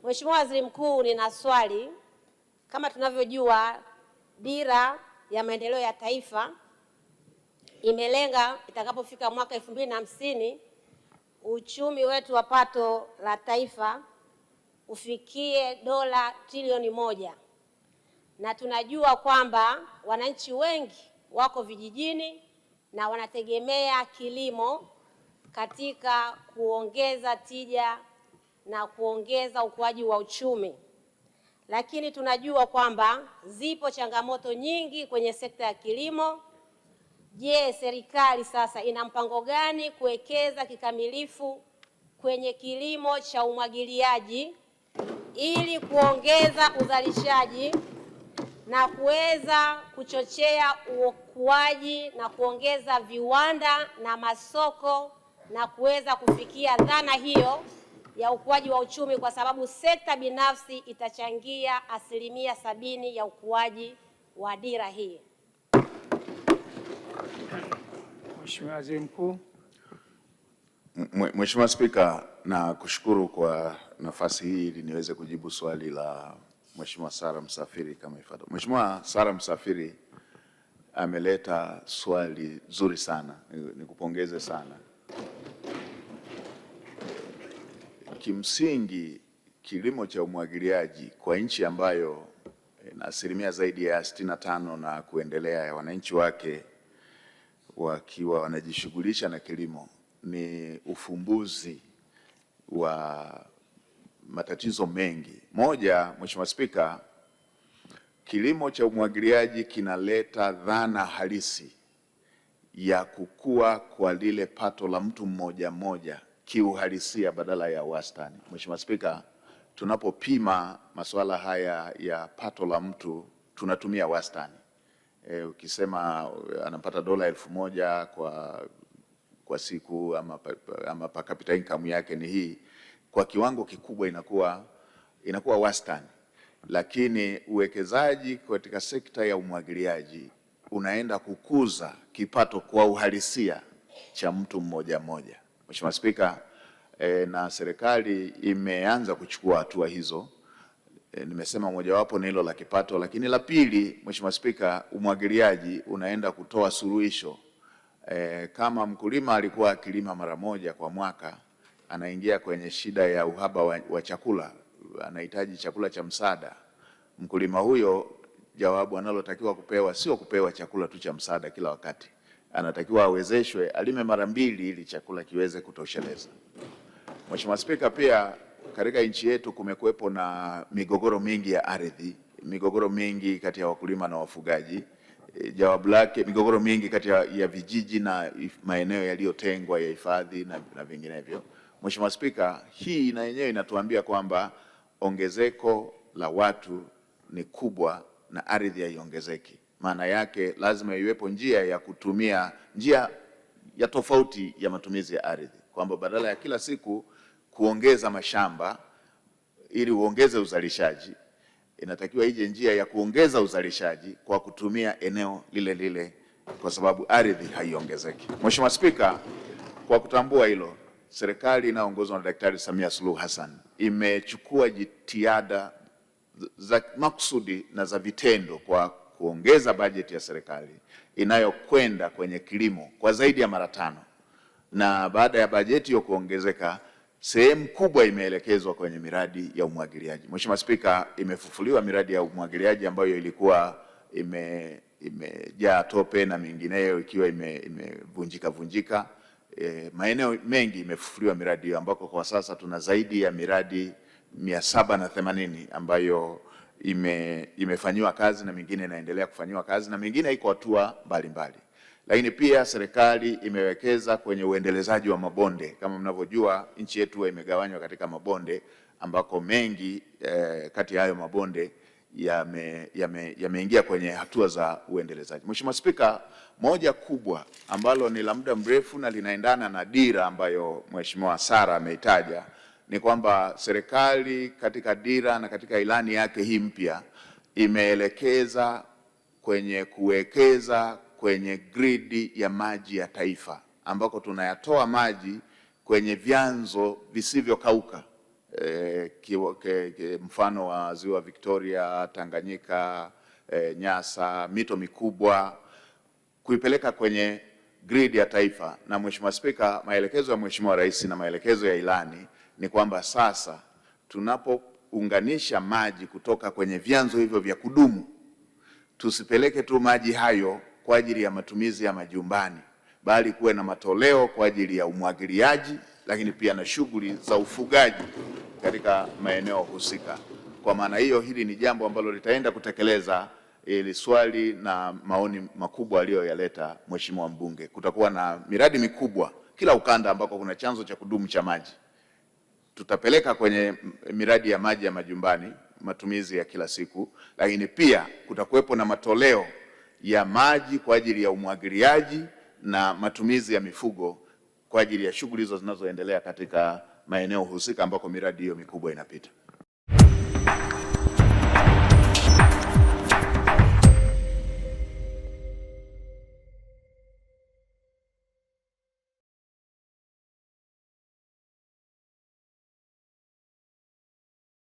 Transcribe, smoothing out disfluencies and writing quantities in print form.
Mheshimiwa Waziri Mkuu, nina swali. Kama tunavyojua, dira ya maendeleo ya taifa imelenga itakapofika mwaka 2050 uchumi wetu wa pato la taifa ufikie dola trilioni 1, na tunajua kwamba wananchi wengi wako vijijini na wanategemea kilimo katika kuongeza tija na kuongeza ukuaji wa uchumi. Lakini tunajua kwamba zipo changamoto nyingi kwenye sekta ya kilimo. Je, serikali sasa ina mpango gani kuwekeza kikamilifu kwenye kilimo cha umwagiliaji ili kuongeza uzalishaji na kuweza kuchochea ukuaji na kuongeza viwanda na masoko na kuweza kufikia dhana hiyo ya ukuaji wa uchumi, kwa sababu sekta binafsi itachangia 70% ya ukuaji wa dira hii? Mheshimiwa Waziri Mkuu. Mheshimiwa Spika, na kushukuru kwa nafasi hii ili niweze kujibu swali la Mheshimiwa Sara Msafiri kama ifuatavyo. Mheshimiwa Sara Msafiri ameleta swali zuri sana, nikupongeze sana. Kimsingi kilimo cha umwagiliaji kwa nchi ambayo na asilimia zaidi ya 65 na kuendelea ya wananchi wake wakiwa wanajishughulisha na kilimo ni ufumbuzi wa matatizo mengi. Moja, Mheshimiwa Spika, kilimo cha umwagiliaji kinaleta dhana halisi ya kukua kwa lile pato la mtu mmoja mmoja kiuhalisia badala ya wastani. Mheshimiwa Spika, tunapopima masuala haya ya pato la mtu tunatumia wastani. Ukisema anapata dola 1,000 kwa siku ama per capita income yake ni hii, kwa kiwango kikubwa inakuwa wastani. Lakini uwekezaji katika sekta ya umwagiliaji unaenda kukuza kipato kwa uhalisia cha mtu mmoja mmoja. Mheshimiwa Spika, na serikali imeanza kuchukua hatua hizo. Nimesema mojawapo ni hilo la kipato, lakini la pili, Mheshimiwa Spika, umwagiliaji unaenda kutoa suluhisho. Kama mkulima alikuwa akilima mara moja kwa mwaka, anaingia kwenye shida ya uhaba wa chakula, anahitaji chakula cha msaada. Mkulima huyo, jawabu analotakiwa kupewa sio kupewa chakula tu cha msaada kila wakati, anatakiwa awezeshwe alime mara 2 ili chakula kiweze kutosheleza. Mheshimiwa Spika, pia katika nchi yetu kumekuwepo na migogoro mingi ya ardhi, migogoro mingi kati ya wakulima na wafugaji. Jawabu lake, migogoro mingi kati ya vijiji na maeneo yaliyotengwa ya hifadhi na vinginevyo. Mheshimiwa Spika, hii na yenyewe inatuambia kwamba ongezeko la watu ni kubwa na ardhi haiongezeki. Maana yake lazima iwepo njia ya kutumia njia ya tofauti ya matumizi ya ardhi, kwamba badala ya kila siku kuongeza mashamba ili uongeze uzalishaji, inatakiwa ije njia ya kuongeza uzalishaji kwa kutumia eneo lile lile, kwa sababu ardhi haiongezeki. Mheshimiwa Spika, kwa kutambua hilo, serikali inayoongozwa na Daktari Samia Suluhu Hassan imechukua jitihada za makusudi na za vitendo kwa kuongeza bajeti ya serikali inayokwenda kwenye kilimo kwa zaidi ya mara 5. Na baada ya bajeti hiyo kuongezeka, sehemu kubwa imeelekezwa kwenye miradi ya umwagiliaji. Mheshimiwa Spika, imefufuliwa miradi ya umwagiliaji ambayo ilikuwa imejaa tope na mingineyo ikiwa imevunjika. Maeneo mengi imefufuliwa miradi hiyo, ambako kwa sasa tuna zaidi ya miradi 780 ambayo imefanyiwa kazi na mingine inaendelea kufanyiwa kazi na mingine iko hatua mbalimbali. Lakini pia serikali imewekeza kwenye uendelezaji wa mabonde. Kama mnavyojua, nchi yetu imegawanywa katika mabonde ambako mengi kati ya hayo mabonde yameingia kwenye hatua za uendelezaji. Mheshimiwa Spika, moja kubwa ambalo ni la muda mrefu na linaendana na dira ambayo Mheshimiwa Sara ameitaja ni kwamba serikali katika dira na katika ilani yake hii mpya imeelekeza kwenye kuwekeza kwenye gridi ya maji ya taifa, ambako tunayatoa maji kwenye vyanzo visivyokauka mfano wa ziwa Victoria, Tanganyika, Nyasa, mito mikubwa, kuipeleka kwenye grid ya taifa. Na Mheshimiwa Spika, maelekezo ya Mheshimiwa Rais na maelekezo ya ilani ni kwamba sasa tunapounganisha maji kutoka kwenye vyanzo hivyo vya kudumu, tusipeleke tu maji hayo kwa ajili ya matumizi ya majumbani, bali kuwe na matoleo kwa ajili ya umwagiliaji, lakini pia na shughuli za ufugaji katika maeneo husika. Kwa maana hiyo, hili ni jambo ambalo litaenda kutekeleza ili swali na maoni makubwa aliyoyaleta Mheshimiwa mbunge. Kutakuwa na miradi mikubwa kila ukanda ambako kuna chanzo cha kudumu cha maji. Tutapeleka kwenye miradi ya maji ya majumbani, matumizi ya kila siku, lakini pia kutakuwepo na matoleo ya maji kwa ajili ya umwagiliaji na matumizi ya mifugo kwa ajili ya shughuli hizo zinazoendelea katika maeneo husika ambako miradi hiyo mikubwa inapita.